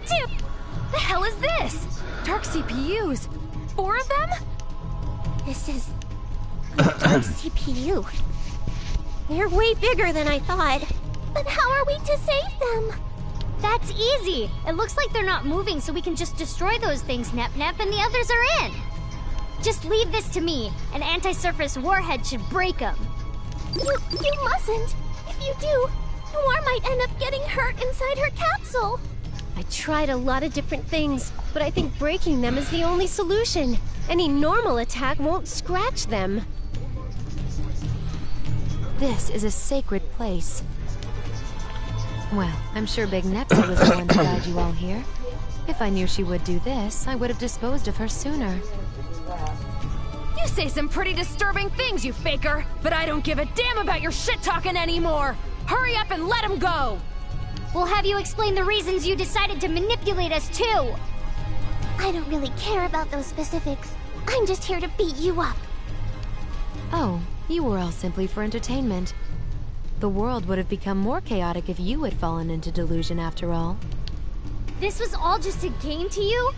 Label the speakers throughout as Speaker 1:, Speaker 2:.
Speaker 1: Tip! The hell is this? Dark CPUs. 4 of them?
Speaker 2: This is a dark CPU. They're way bigger than I thought. But how are we to save them?
Speaker 3: That's easy. It looks like they're not moving, so we can just destroy those things, Nep-Nep, and the others are in. Just leave this to me. An anti-surface warhead should break them.
Speaker 2: You mustn't. If you do, Noir might end up getting hurt inside her capsule. I tried a lot of different things, but I think breaking them is the only solution. Any normal attack won't scratch them.
Speaker 4: This is a sacred place. Well, I'm sure Big Nepsy was the one to guide you all here. If I knew she would do this, I would have disposed of her sooner.
Speaker 1: You say some pretty disturbing things, you faker, but I don't give a damn about your shit-talking anymore! Hurry up and let him go!
Speaker 3: We'll have you explain the reasons you decided to manipulate us, too!
Speaker 2: I don't really care about those specifics. I'm just here to beat you up.
Speaker 4: Oh, you were all simply for entertainment. The world would have become more chaotic if you had fallen into delusion after all.
Speaker 3: This was all just a game to you?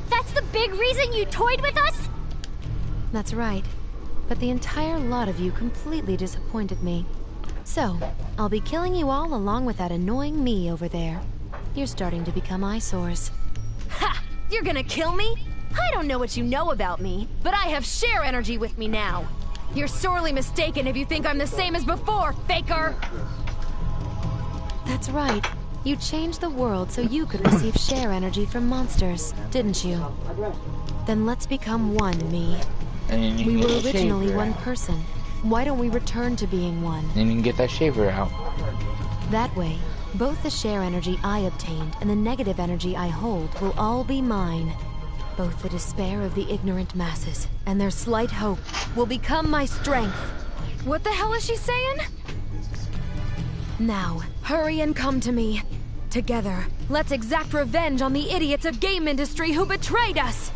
Speaker 3: That's the big reason you toyed with us?
Speaker 4: That's right. But the entire lot of you completely disappointed me. So, I'll be killing you all along with that annoying me over there. You're starting to become eyesores.
Speaker 1: Ha! You're gonna kill me? I don't know what you know about me, but I have share energy with me now. You're sorely mistaken if you think I'm the same as before, faker!
Speaker 4: That's right. You changed the world so you could receive share energy from monsters, didn't you? Then let's become one, me. We were originally one person. Why don't we return to being one?
Speaker 5: And you can get that shaver out.
Speaker 4: That way, both the share energy I obtained and the negative energy I hold will all be mine. Both the despair of the ignorant masses and their slight hope will become my strength.
Speaker 1: What the hell is she saying?
Speaker 4: Now, hurry and come to me. Together, let's exact revenge on the idiots of game industry who betrayed us!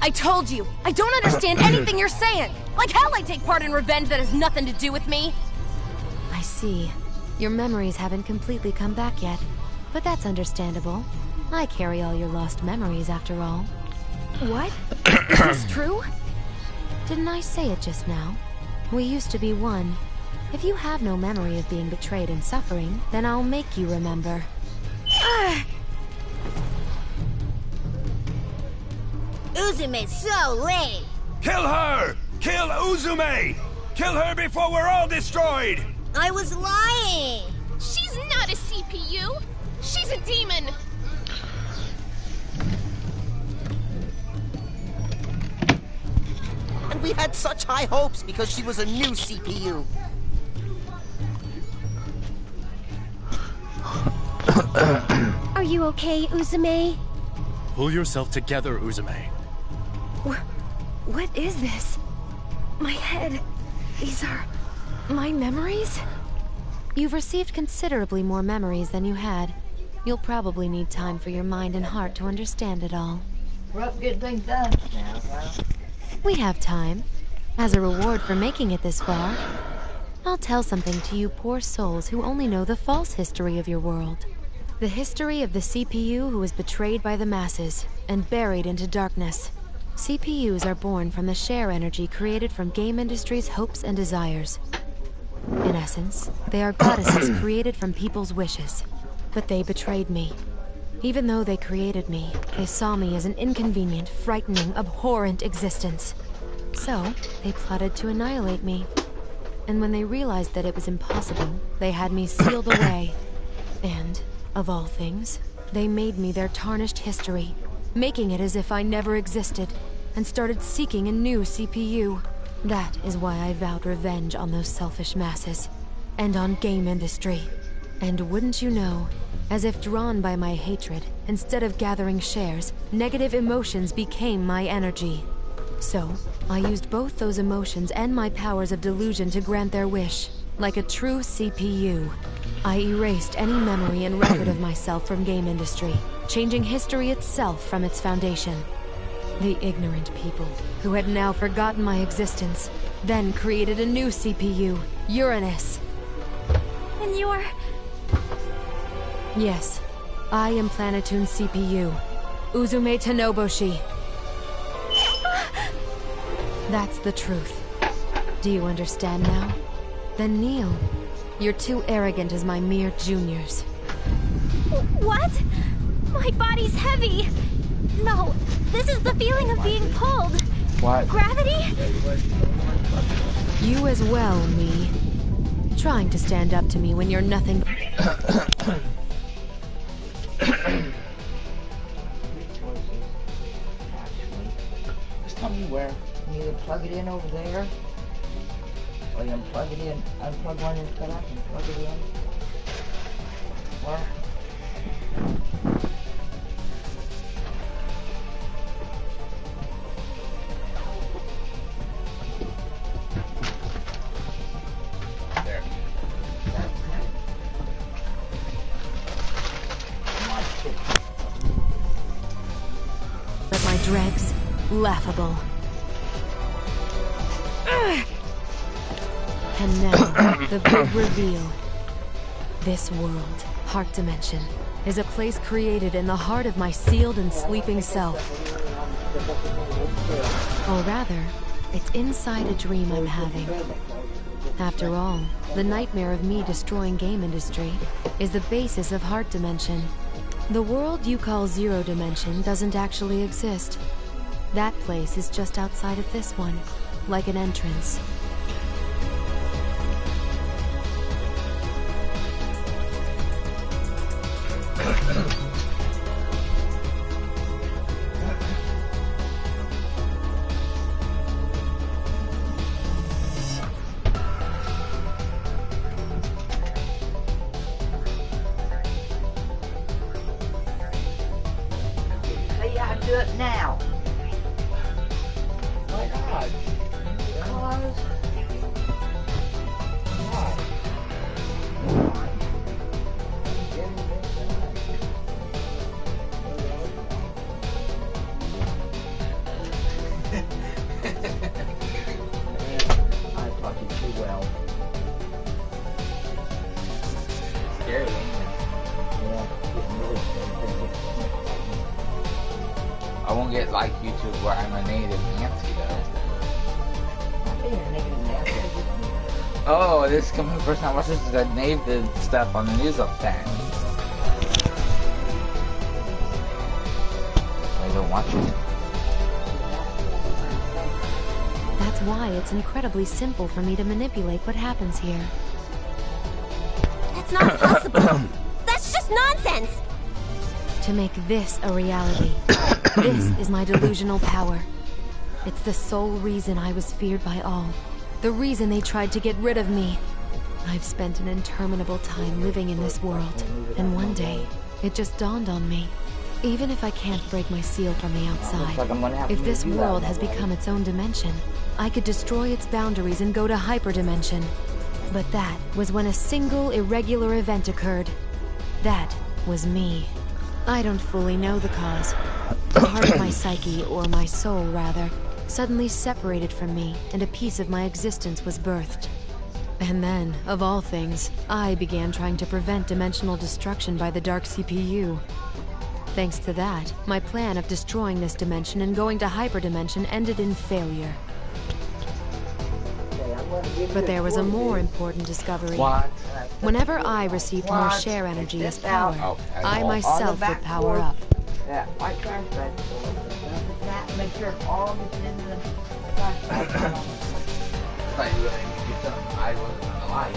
Speaker 1: I told you, I don't understand anything you're saying! Like hell I take part in revenge that has nothing to do with me!
Speaker 4: I see. Your memories haven't completely come back yet. But that's understandable. I carry all your lost memories after all.
Speaker 1: What? Is this true?
Speaker 4: Didn't I say it just now? We used to be one. If you have no memory of being betrayed and suffering, then I'll make you remember.
Speaker 2: Uzume's so lame.
Speaker 6: Kill her! Kill Uzume! Kill her before we're all destroyed!
Speaker 2: I was lying.
Speaker 7: She's not a CPU. She's a demon.
Speaker 8: And we had such high hopes because she was a new CPU.
Speaker 2: Are you okay, Uzume?
Speaker 9: Pull yourself together, Uzume.
Speaker 1: What is this? My head. These are my memories?
Speaker 4: You've received considerably more memories than you had. You'll probably need time for your mind and heart to understand it all.
Speaker 10: Good things done.
Speaker 4: We have time. As a reward for making it this far, I'll tell something to you poor souls who only know the false history of your world. The history of the CPU who was betrayed by the masses and buried into darkness. CPUs are born from the share energy created from game industry's hopes and desires. In essence, they are goddesses created from people's wishes. But they betrayed me. Even though they created me, they saw me as an inconvenient, frightening, abhorrent existence. So, they plotted to annihilate me. And when they realized that it was impossible, they had me sealed away. And, of all things, they made me their tarnished history, making it as if I never existed, and started seeking a new CPU. That is why I vowed revenge on those selfish masses, and on game industry. And wouldn't you know, as if drawn by my hatred, instead of gathering shares, negative emotions became my energy. So, I used both those emotions and my powers of delusion to grant their wish, like a true CPU. I erased any memory and record of myself from game industry, changing history itself from its foundation. The ignorant people, who had now forgotten my existence, then created a new CPU, Uranus.
Speaker 1: And you're...
Speaker 4: Yes, I am Planetoon's CPU, Uzume Tanoboshi. That's the truth. Do you understand now? Then kneel. You're too arrogant as my mere juniors.
Speaker 2: What? My body's heavy. No, this is the feeling of being pulled.
Speaker 5: What?
Speaker 2: Gravity?
Speaker 4: You as well, me. Trying to stand up to me when you're nothing.
Speaker 5: Just tell me where.
Speaker 10: You either plug it in over there, or you unplug it in, unplug one and cut off and plug it in. Where?
Speaker 5: There.
Speaker 4: But my dregs, laughable. And now, the big reveal. This world, Heart Dimension, is a place created in the heart of my sealed and sleeping self. Or rather, it's inside a dream I'm having. After all, the nightmare of me destroying game industry is the basis of Heart Dimension. The world you call Zero Dimension doesn't actually exist. That place is just outside of this one, like an entrance.
Speaker 10: Say you have to do it now.
Speaker 5: Why not?
Speaker 10: Because... I taught you too well.
Speaker 5: Scary, ain't it?
Speaker 10: Yeah, getting really scared.
Speaker 5: I won't get like YouTube where I'm a native Nancy though.
Speaker 10: Not being a negative Nancy.
Speaker 5: Oh, this is coming the first time I watched this is the native stuff on the news all the time. I don't watch it.
Speaker 4: That's why it's incredibly simple for me to manipulate what happens here.
Speaker 2: That's not possible. That's just nonsense.
Speaker 4: To make this a reality. This is my delusional power. It's the sole reason I was feared by all. The reason they tried to get rid of me. I've spent an interminable time living in this world, and one day, it just dawned on me. Even if I can't break my seal from the outside, if this world has become its own dimension, I could destroy its boundaries and go to hyperdimension. But that was when a single irregular event occurred. That was me. I don't fully know the cause. Part of my psyche, or my soul rather, suddenly separated from me, and a piece of my existence was birthed. And then, of all things, I began trying to prevent dimensional destruction by the Dark CPU. Thanks to that, my plan of destroying this dimension and going to hyperdimension ended in failure. But there was a more important discovery.
Speaker 5: What?
Speaker 4: Whenever I received more share energy as power, I myself would power up.
Speaker 10: That white trash bag. That, make sure all of it's in the trash bag.
Speaker 5: Like, you get something I wasn't on the light.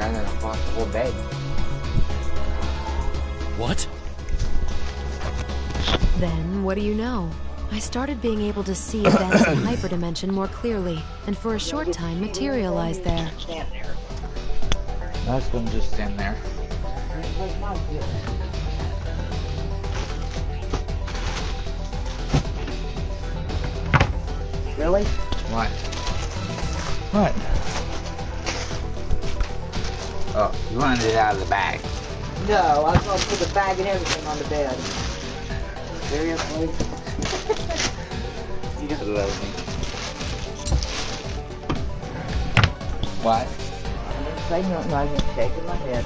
Speaker 5: guy that fought the whole day.
Speaker 9: What?
Speaker 4: Then, what do you know? I started being able to see events in hyperdimension more clearly, and for a short time materialized there.
Speaker 5: I was gonna just stand there.
Speaker 10: Really?
Speaker 5: What? What? Oh, you wanted it out of the bag.
Speaker 10: No, I was gonna put the bag and everything on the bed. Seriously?
Speaker 5: You gotta love me. What?
Speaker 10: I didn't say nothing, I was just shaking my head.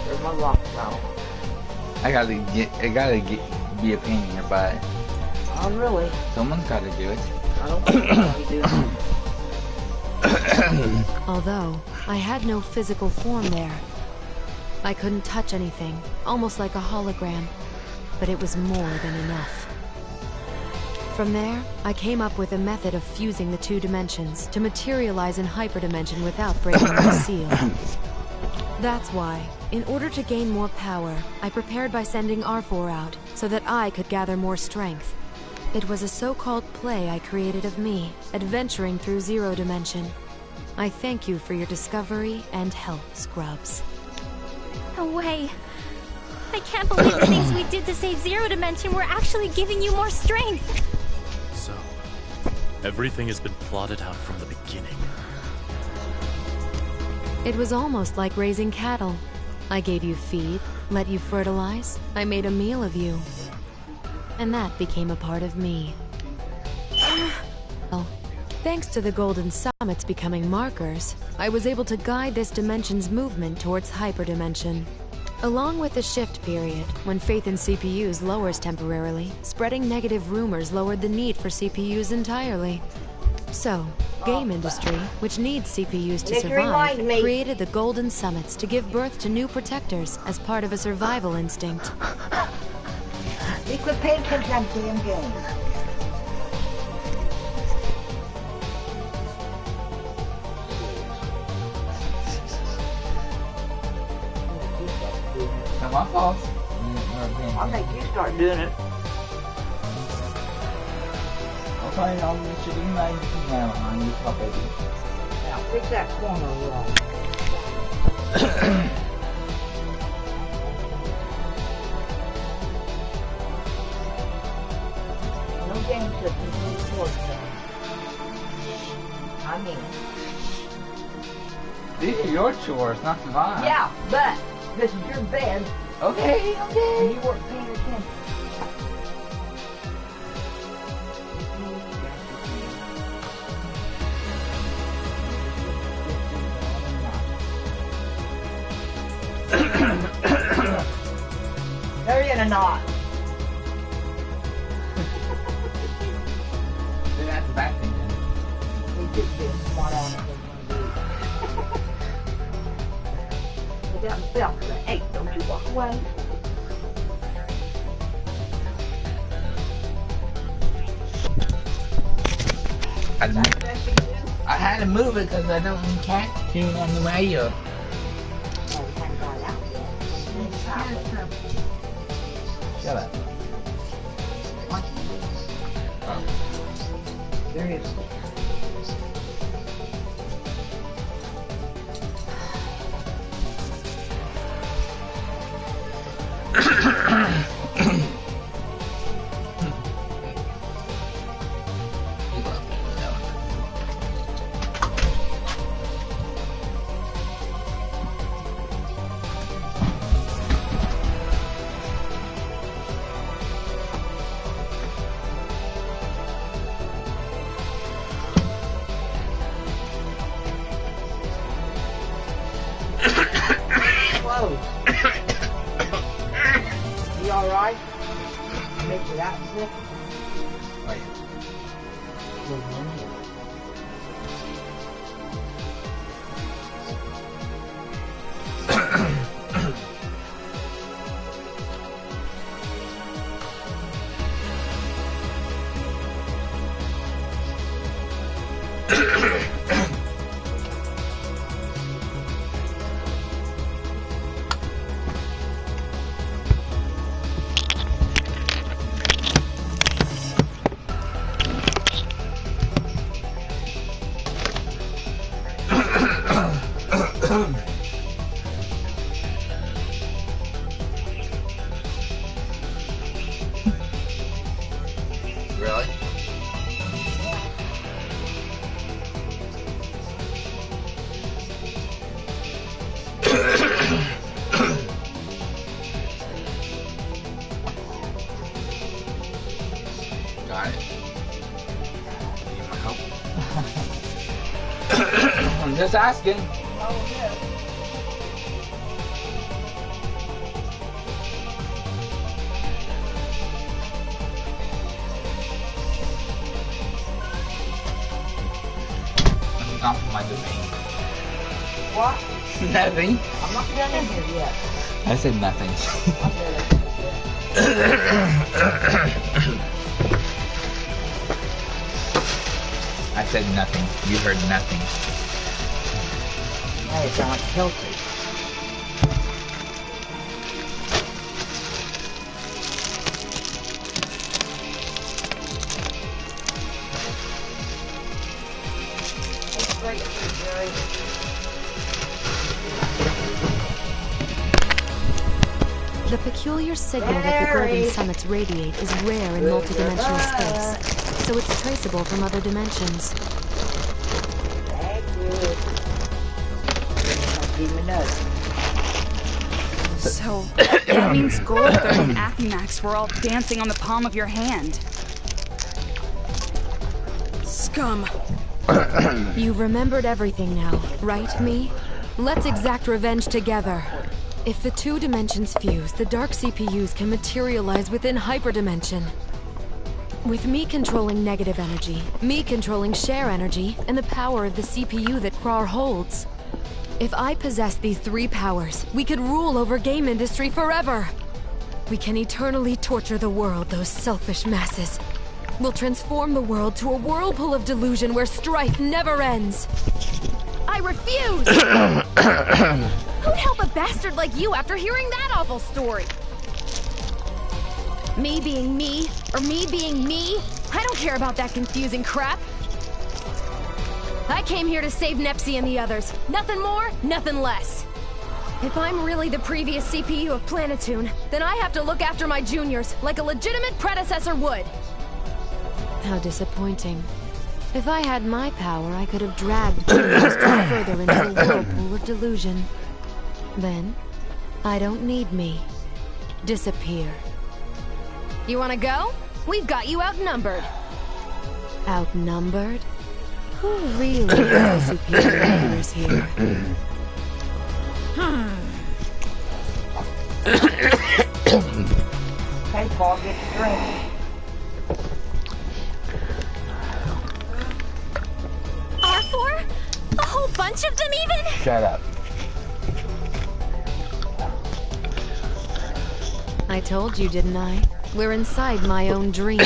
Speaker 10: There's my rock out.
Speaker 5: I gotta be a pain in your butt.
Speaker 10: Oh, really?
Speaker 5: Someone's gotta do it.
Speaker 10: I don't think anybody do it.
Speaker 4: Although, I had no physical form there. I couldn't touch anything, almost like a hologram. But it was more than enough. From there, I came up with a method of fusing the two dimensions to materialize in hyperdimension without breaking the seal. That's why, in order to gain more power, I prepared by sending R4 out so that I could gather more strength. It was a so-called play I created of me, adventuring through Zero Dimension. I thank you for your discovery and help, Scrubs.
Speaker 2: No way. I can't believe the things we did to save Zero Dimension were actually giving you more strength.
Speaker 9: So, everything has been plotted out from the beginning.
Speaker 4: It was almost like raising cattle. I gave you feed, let you fertilize, I made a meal of you. And that became a part of me. Well, thanks to the golden summits becoming markers, I was able to guide this dimension's movement towards hyperdimension. Along with the shift period, when faith in CPUs lowers temporarily, spreading negative rumors lowered the need for CPUs entirely. So, game industry, which needs CPUs to survive, created the golden summits to give birth to new protectors as part of a survival instinct.
Speaker 10: We quit paying attention to damn game.
Speaker 5: Not my fault.
Speaker 10: I think you start doing it.
Speaker 5: Okay, I'll let you do my now on you, baby.
Speaker 10: Now, fix that corner wrong. No game systems, no sports center. I mean it.
Speaker 5: These are your chores, not mine.
Speaker 10: Yeah, but this is your bed.
Speaker 5: Okay, okay.
Speaker 10: And you weren't paying attention. They're in a knot.
Speaker 5: Then that's the back thing then.
Speaker 10: We just get smart on it. Without the belt to the 8, don't you walk away.
Speaker 5: I had to move it because I don't catch tune on the radio. Shut up. Oh.
Speaker 10: There it is. Whoa. You alright? Make it out sick?
Speaker 5: Wait. Really? Got it. Need my help? I'm just asking. Not from my domain.
Speaker 10: What?
Speaker 5: Nothing.
Speaker 10: I'm not done in here yet.
Speaker 5: I said nothing. I said nothing. You heard nothing.
Speaker 10: Hey, it's not guilty.
Speaker 4: The peculiar signal that the golden summits radiate is rare in multidimensional space, so it's traceable from other dimensions.
Speaker 10: Thank you. Give me nuts.
Speaker 11: So, that means Goldthird and Achymax were all dancing on the palm of your hand. Scum.
Speaker 4: You've remembered everything now, right, me? Let's exact revenge together. If the two dimensions fuse, the dark CPUs can materialize within hyperdimension. With me controlling negative energy, me controlling share energy, and the power of the CPU that Krar holds. If I possess these three powers, we could rule over game industry forever. We can eternally torture the world, those selfish masses. We'll transform the world to a whirlpool of delusion where strife never ends.
Speaker 1: I refuse! Who'd help a bastard like you after hearing that awful story? Me being me, or me being me? I don't care about that confusing crap. I came here to save Nepsi and the others. Nothing more, nothing less. If I'm really the previous CPU of Planetoon, then I have to look after my juniors like a legitimate predecessor would.
Speaker 4: How disappointing. If I had my power, I could have dragged juniors further into a whirlpool of delusion. Then, I don't need me. Disappear.
Speaker 1: You wanna go? We've got you outnumbered.
Speaker 4: Outnumbered? Who really is the superior numbers here?
Speaker 10: Hey, Paul, get the drink.
Speaker 2: R4? A whole bunch of them even?
Speaker 5: Shut up.
Speaker 4: I told you, didn't I? We're inside my own dream.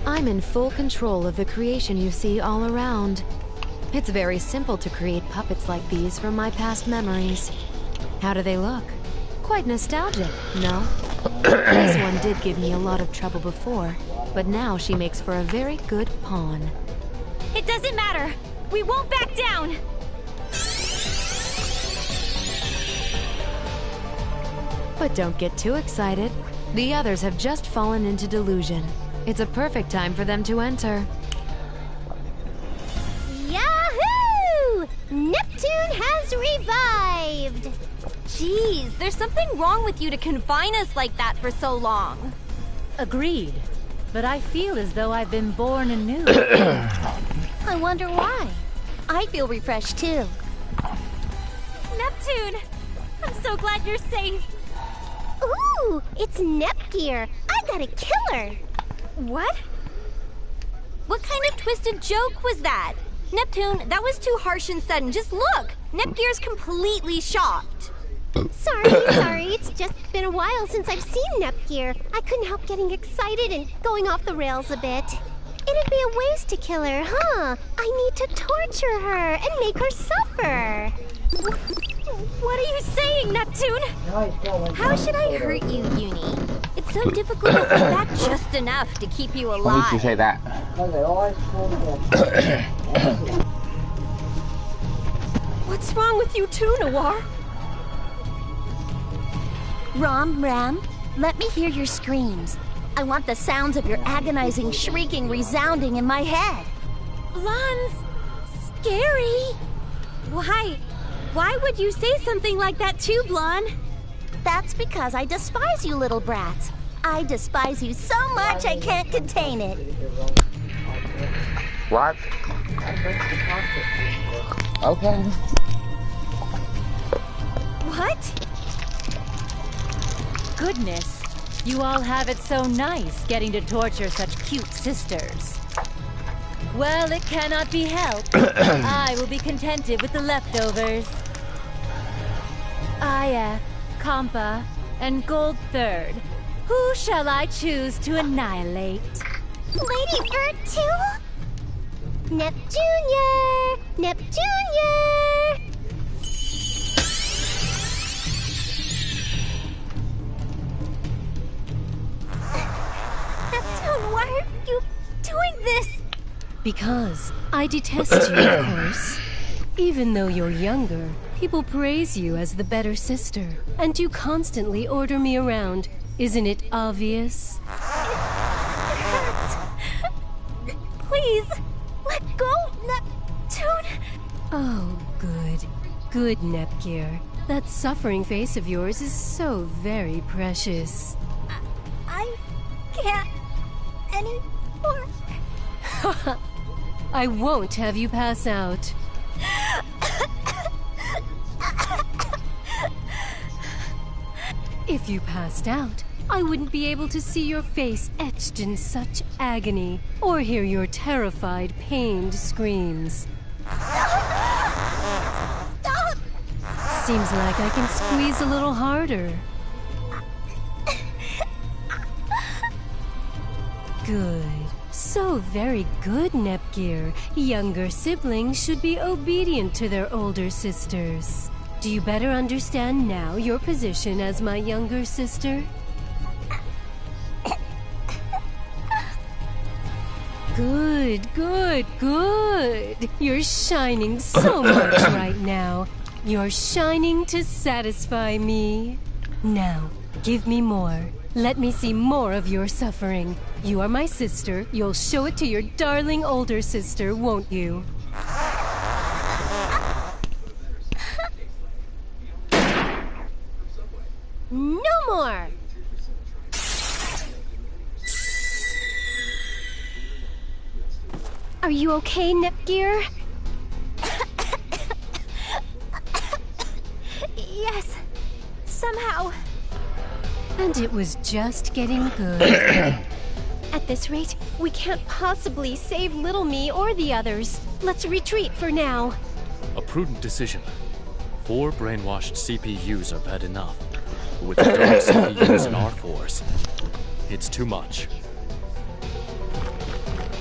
Speaker 4: I'm in full control of the creation you see all around. It's very simple to create puppets like these from my past memories. How do they look? Quite nostalgic, no? This one did give me a lot of trouble before, but now she makes for a very good pawn.
Speaker 2: It doesn't matter. We won't back down.
Speaker 4: But don't get too excited. The others have just fallen into delusion. It's a perfect time for them to enter.
Speaker 2: Yahoo! Neptune has revived!
Speaker 12: Jeez, there's something wrong with you to confine us like that for so long.
Speaker 13: Agreed. But I feel as though I've been born anew.
Speaker 2: I wonder why.
Speaker 12: I feel refreshed too.
Speaker 2: Neptune! I'm so glad you're safe. Ooh, it's Nepgear. I got a killer.
Speaker 12: What? What kind of twisted joke was that? Neptune, that was too harsh and sudden. Just look! Nepgear's completely shocked.
Speaker 2: Sorry. It's just been a while since I've seen Nepgear. I couldn't help getting excited and going off the rails a bit. It'd be a waste to kill her, huh? I need to torture her and make her suffer.
Speaker 12: What are you saying, Neptune? How should I hurt you, Uni? It's so difficult to hold back just enough to keep you alive.
Speaker 5: Why would you say that?
Speaker 12: What's
Speaker 2: with you too, Noir. Ram, let me hear your screams. I want the sounds of your agonizing shrieking resounding in my head.
Speaker 12: Blonde's scary. Why would you say something like that too, Blonde?
Speaker 2: That's because I despise you little brats. I despise you so much I can't contain it.
Speaker 5: What? Okay.
Speaker 12: What?
Speaker 13: Goodness, you all have it so nice getting to torture such cute sisters. Well, it cannot be helped. I will be contented with the leftovers. Aya, Compa, and Gold Third. Who shall I choose to annihilate?
Speaker 2: Lady Bird too? Neptunia! Neptunia!
Speaker 12: Neptune, why are you doing this?
Speaker 13: Because I detest you, of course. Even though you're younger, people praise you as the better sister, and you constantly order me around. Isn't it obvious?
Speaker 12: Please, let go, Neptune.
Speaker 13: Oh, good. Good, Nepgear. That suffering face of yours is so very precious.
Speaker 12: I can't anymore.
Speaker 13: I won't have you pass out. If you passed out, I wouldn't be able to see your face etched in such agony, or hear your terrified, pained screams.
Speaker 12: Stop!
Speaker 13: Seems like I can squeeze a little harder. Good. So very good, Nepgear. Younger siblings should be obedient to their older sisters. Do you better understand now your position as my younger sister? Good, good, good. You're shining so much right now. You're shining to satisfy me. Now, give me more. Let me see more of your suffering. You are my sister. You'll show it to your darling older sister, won't you?
Speaker 2: No more!
Speaker 12: Are you okay, Nepgear? Yes, somehow.
Speaker 13: And it was just getting good.
Speaker 2: At this rate, we can't possibly save little me or the others. Let's retreat for now.
Speaker 9: A prudent decision. 4 brainwashed CPUs are bad enough. But with the dark CPUs in our force, it's too much.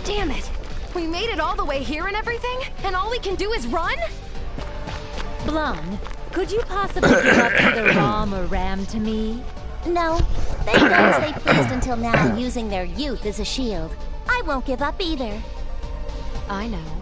Speaker 1: Damn it! We made it all the way here and everything, and all we can do is run?
Speaker 13: Blonde, could you possibly give up either ROM or RAM to me?
Speaker 2: No, they've done as they pleased until now, using their youth as a shield. I won't give up either.
Speaker 4: I know.